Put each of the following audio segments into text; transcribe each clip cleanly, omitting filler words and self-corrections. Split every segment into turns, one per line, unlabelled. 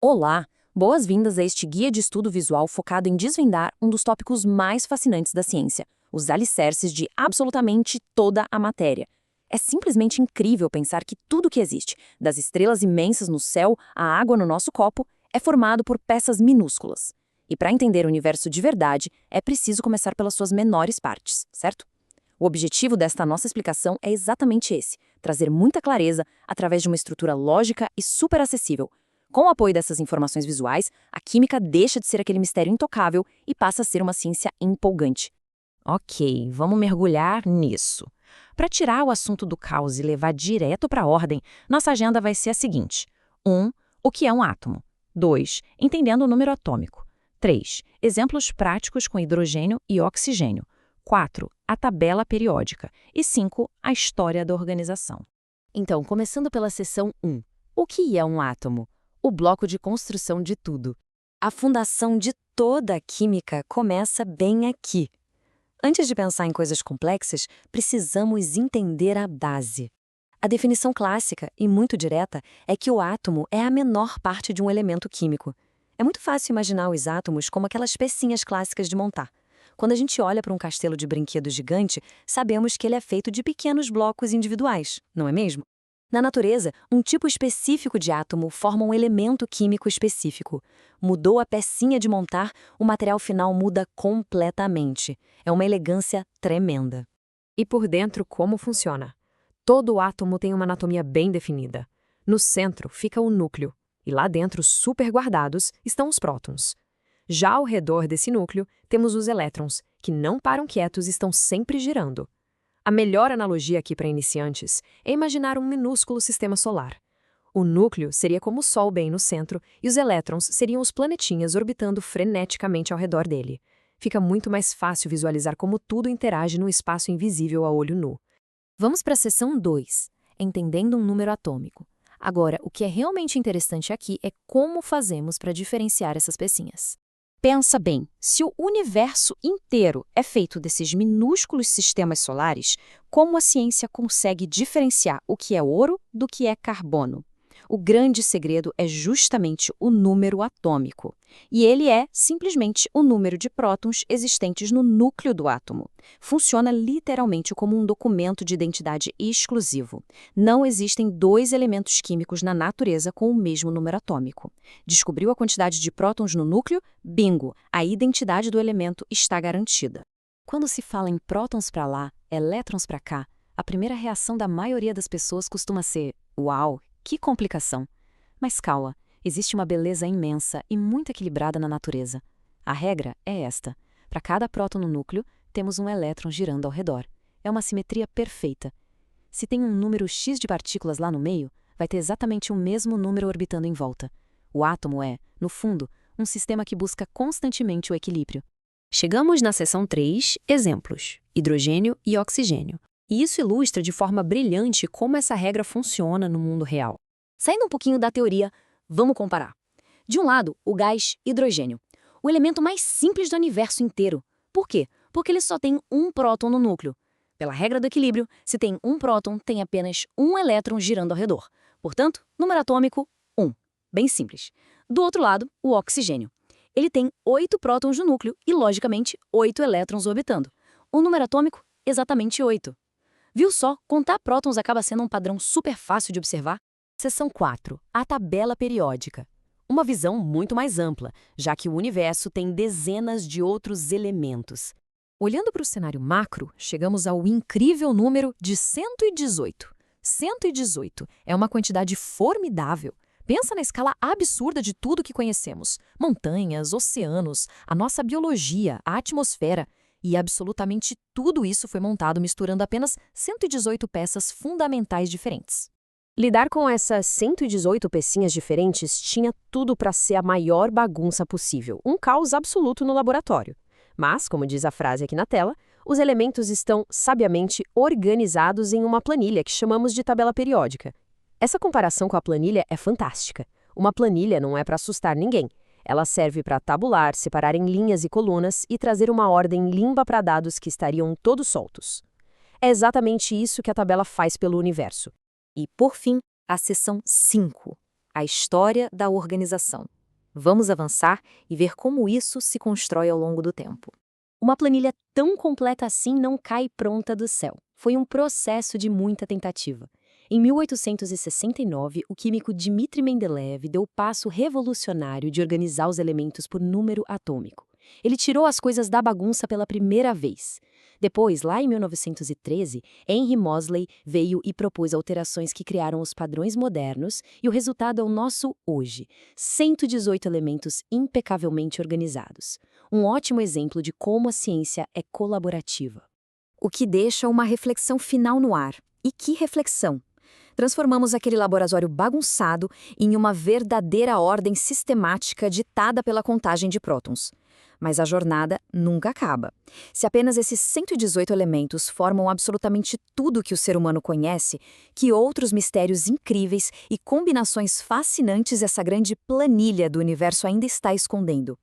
Olá! Boas-vindas a este guia de estudo visual focado em desvendar um dos tópicos mais fascinantes da ciência, os alicerces de absolutamente toda a matéria. É simplesmente incrível pensar que tudo que existe, das estrelas imensas no céu à água no nosso copo, é formado por peças minúsculas. E para entender o universo de verdade, é preciso começar pelas suas menores partes, certo? O objetivo desta nossa explicação é exatamente esse: trazer muita clareza através de uma estrutura lógica e super acessível. Com o apoio dessas informações visuais, a química deixa de ser aquele mistério intocável e passa a ser uma ciência empolgante.
Ok, vamos mergulhar nisso. Para tirar o assunto do caos e levar direto para a ordem, nossa agenda vai ser a seguinte: 1. O que é um átomo? 2. Entendendo o número atômico. 3. Exemplos práticos com hidrogênio e oxigênio. 4. A tabela periódica. E 5. A história da organização.
Então, começando pela seção 1. O que é um átomo? O bloco de construção de tudo. A fundação de toda a química começa bem aqui. Antes de pensar em coisas complexas, precisamos entender a base. A definição clássica e muito direta é que o átomo é a menor parte de um elemento químico. É muito fácil imaginar os átomos como aquelas pecinhas clássicas de montar. Quando a gente olha para um castelo de brinquedo gigante, sabemos que ele é feito de pequenos blocos individuais, não é mesmo? Na natureza, um tipo específico de átomo forma um elemento químico específico. Mudou a pecinha de montar, o material final muda completamente. É uma elegância tremenda.
E por dentro, como funciona? Todo átomo tem uma anatomia bem definida. No centro fica o núcleo, e lá dentro, super guardados, estão os prótons. Já ao redor desse núcleo, temos os elétrons, que não param quietos e estão sempre girando. A melhor analogia aqui para iniciantes é imaginar um minúsculo sistema solar. O núcleo seria como o Sol bem no centro, e os elétrons seriam os planetinhas orbitando freneticamente ao redor dele. Fica muito mais fácil visualizar como tudo interage no espaço invisível a olho nu.
Vamos para a seção 2, entendendo um número atômico. Agora, o que é realmente interessante aqui é como fazemos para diferenciar essas pecinhas. Pensa bem, se o universo inteiro é feito desses minúsculos sistemas solares, como a ciência consegue diferenciar o que é ouro do que é carbono? O grande segredo é justamente o número atômico. E ele é simplesmente o número de prótons existentes no núcleo do átomo. Funciona literalmente como um documento de identidade exclusivo. Não existem dois elementos químicos na natureza com o mesmo número atômico. Descobriu a quantidade de prótons no núcleo? Bingo! A identidade do elemento está garantida. Quando se fala em prótons para lá, elétrons para cá, a primeira reação da maioria das pessoas costuma ser: uau! Que complicação! Mas calma, existe uma beleza imensa e muito equilibrada na natureza. A regra é esta: para cada próton no núcleo, temos um elétron girando ao redor. É uma simetria perfeita. Se tem um número X de partículas lá no meio, vai ter exatamente o mesmo número orbitando em volta. O átomo é, no fundo, um sistema que busca constantemente o equilíbrio. Chegamos na seção 3, exemplos: hidrogênio e oxigênio. E isso ilustra de forma brilhante como essa regra funciona no mundo real. Saindo um pouquinho da teoria, vamos comparar. De um lado, o gás hidrogênio, o elemento mais simples do universo inteiro. Por quê? Porque ele só tem um próton no núcleo. Pela regra do equilíbrio, se tem um próton, tem apenas um elétron girando ao redor. Portanto, número atômico, 1. Bem simples. Do outro lado, o oxigênio. Ele tem 8 prótons no núcleo e, logicamente, 8 elétrons orbitando. O número atômico, exatamente 8. Viu só? Contar prótons acaba sendo um padrão super fácil de observar.
Seção 4. A tabela periódica. Uma visão muito mais ampla, já que o universo tem dezenas de outros elementos.
Olhando para o cenário macro, chegamos ao incrível número de 118. 118 é uma quantidade formidável. Pensa na escala absurda de tudo que conhecemos: montanhas, oceanos, a nossa biologia, a atmosfera. E absolutamente tudo isso foi montado misturando apenas 118 peças fundamentais diferentes. Lidar com essas 118 pecinhas diferentes tinha tudo para ser a maior bagunça possível, um caos absoluto no laboratório. Mas, como diz a frase aqui na tela, os elementos estão sabiamente organizados em uma planilha que chamamos de tabela periódica. Essa comparação com a planilha é fantástica. Uma planilha não é para assustar ninguém. Ela serve para tabular, separar em linhas e colunas e trazer uma ordem limpa para dados que estariam todos soltos. É exatamente isso que a tabela faz pelo universo.
E, por fim, a seção 5. a história da organização. Vamos avançar e ver como isso se constrói ao longo do tempo.
Uma planilha tão completa assim não cai pronta do céu. Foi um processo de muita tentativa. Em 1869, o químico Dmitri Mendeleev deu o passo revolucionário de organizar os elementos por número atômico. Ele tirou as coisas da bagunça pela primeira vez. Depois, lá em 1913, Henry Moseley veio e propôs alterações que criaram os padrões modernos e o resultado é o nosso hoje, 118 elementos impecavelmente organizados. Um ótimo exemplo de como a ciência é colaborativa.
O que deixa uma reflexão final no ar. E que reflexão! Transformamos aquele laboratório bagunçado em uma verdadeira ordem sistemática ditada pela contagem de prótons. Mas a jornada nunca acaba. Se apenas esses 118 elementos formam absolutamente tudo que o ser humano conhece, que outros mistérios incríveis e combinações fascinantes essa grande planilha do universo ainda está escondendo?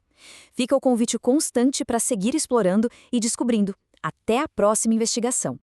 Fica o convite constante para seguir explorando e descobrindo. Até a próxima investigação!